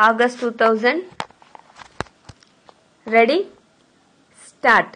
August 2000. Ready? Start.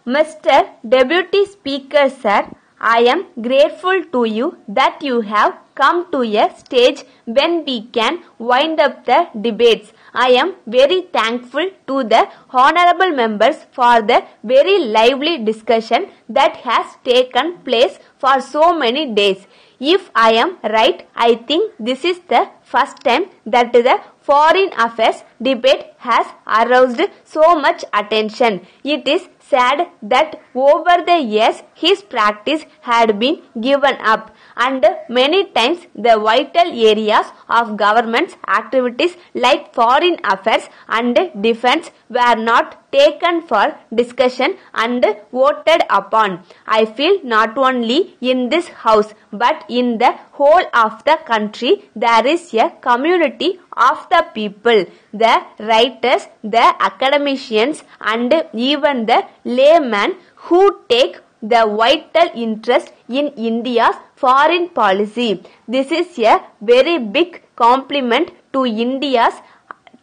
Mr. Deputy Speaker Sir, I am grateful to you that you have come to a stage when we can wind up the debates. I am very thankful to the honorable members for the very lively discussion that has taken place for so many days. If I am right, I think this is the first time that the foreign affairs debate has aroused so much attention. It is sad that over the years his practice had been given up, and many times the vital areas of government's activities like foreign affairs and defense were not taken for discussion and voted upon. I feel not only in this house but in the whole of the country there is a community of the people, the writers, the academicians and even the laymen who take the vital interest in India's foreign policy. This is a very big compliment to India's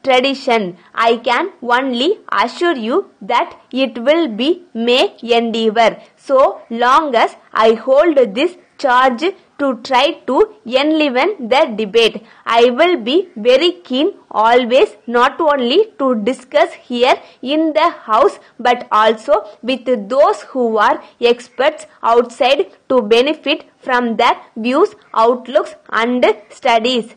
tradition. I can only assure you that it will be my endeavor, so long as I hold this charge, to try to enliven the debate. I will be very keen always not only to discuss here in the house but also with those who are experts outside to benefit from their views, outlooks and studies.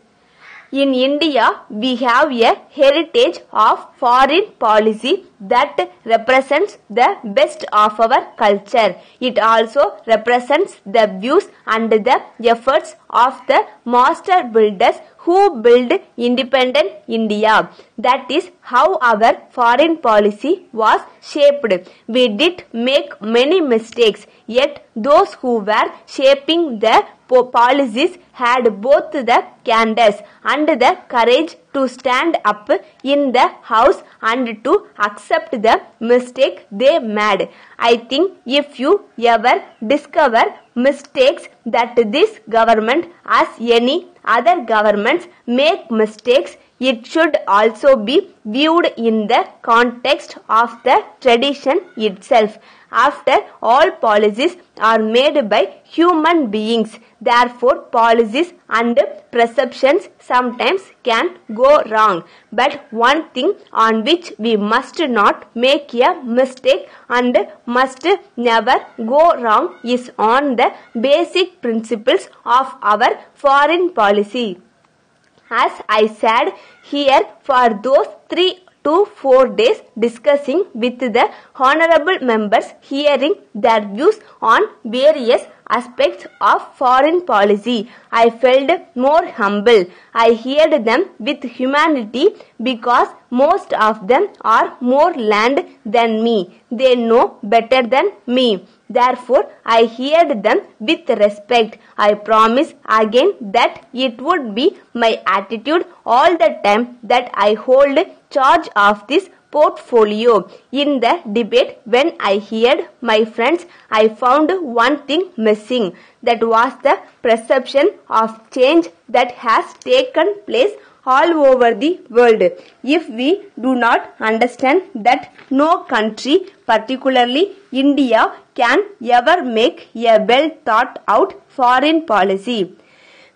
In India, we have a heritage of foreign policy that represents the best of our culture. It also represents the views and the efforts of the master builders who built independent India. That is how our foreign policy was shaped. We did make many mistakes, yet those who were shaping the policies had both the candor and the courage to stand up in the house and to accept the mistake they made. I think if you ever discover mistakes that this government, as any other governments, make mistakes, it should also be viewed in the context of the tradition itself. After all, policies are made by human beings. Therefore, policies and perceptions sometimes can go wrong. But one thing on which we must not make a mistake and must never go wrong is on the basic principles of our foreign policy. As I said here, for those 3 to 4 days discussing with the honorable members, hearing their views on various aspects of foreign policy, I felt more humble. I heard them with humanity because most of them are more learned than me. They know better than me. Therefore, I heard them with respect. I promise again that it would be my attitude all the time that I hold charge of this portfolio. In the debate, when I heard my friends, I found one thing missing. That was the perception of change that has taken place all over the world. If we do not understand that no country, particularly India, can ever make a well thought out foreign policy,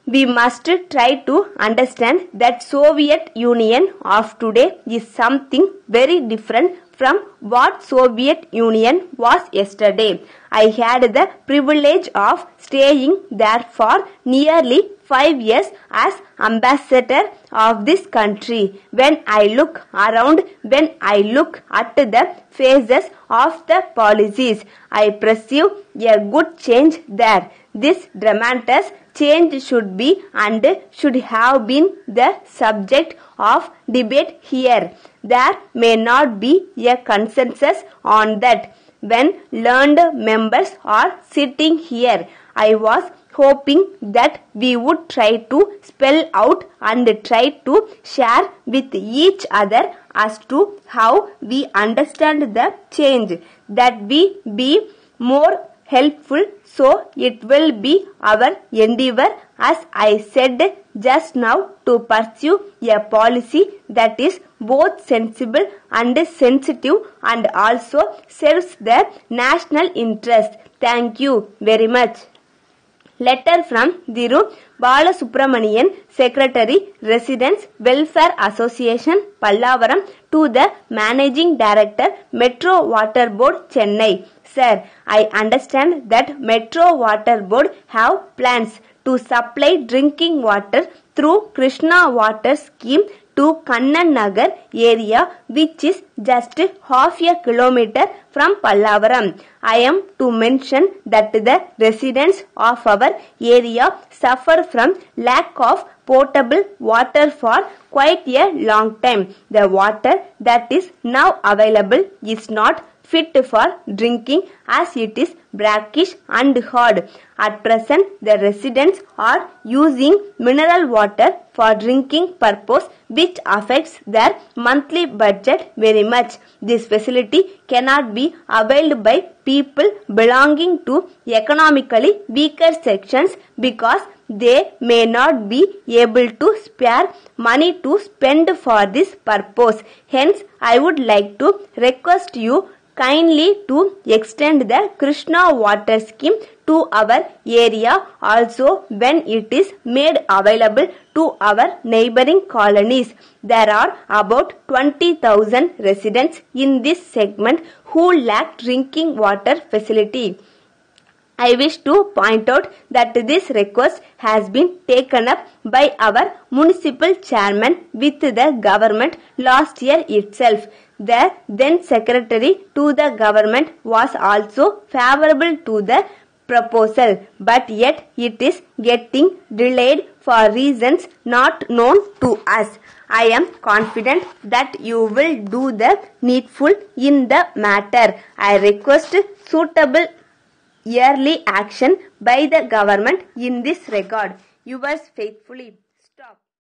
we must try to understand that Soviet Union of today is something very different from what Soviet Union was yesterday. I had the privilege of staying there for nearly 5 years as ambassador of this country. When I look around, when I look at the phases of the policies, I perceive a good change there. This dramatic change should be and should have been the subject of debate here. There may not be a consensus on that. When learned members are sitting here, I was hoping that we would try to spell out and try to share with each other as to how we understand the change, that we be more helpful, so it will be our endeavor, as I said just now, to pursue a policy that is both sensible and sensitive and also serves the national interest. Thank you very much. Letter from Thiru Balasubramanian, Secretary, Residents Welfare Association, Pallavaram, to the Managing Director, Metro Water Board, Chennai. Sir, I understand that Metro Water Board have plans to supply drinking water through Krishna Water Scheme to Kannan Nagar area, which is just half a kilometer from Pallavaram. I am to mention that the residents of our area suffer from lack of potable water for quite a long time. The water that is now available is not fit for drinking, as it is brackish and hard. At present, the residents are using mineral water for drinking purpose, which affects their monthly budget very much. This facility cannot be availed by people belonging to economically weaker sections because they may not be able to spare money to spend for this purpose. Hence, I would like to request you kindly to extend the Krishna Water Scheme to our area also when it is made available to our neighboring colonies. There are about 20,000 residents in this segment who lack drinking water facility. I wish to point out that this request has been taken up by our municipal chairman with the government last year itself. The then secretary to the government was also favorable to the proposal, but yet it is getting delayed for reasons not known to us. I am confident that you will do the needful in the matter. I request suitable early action by the government in this regard. Yours faithfully.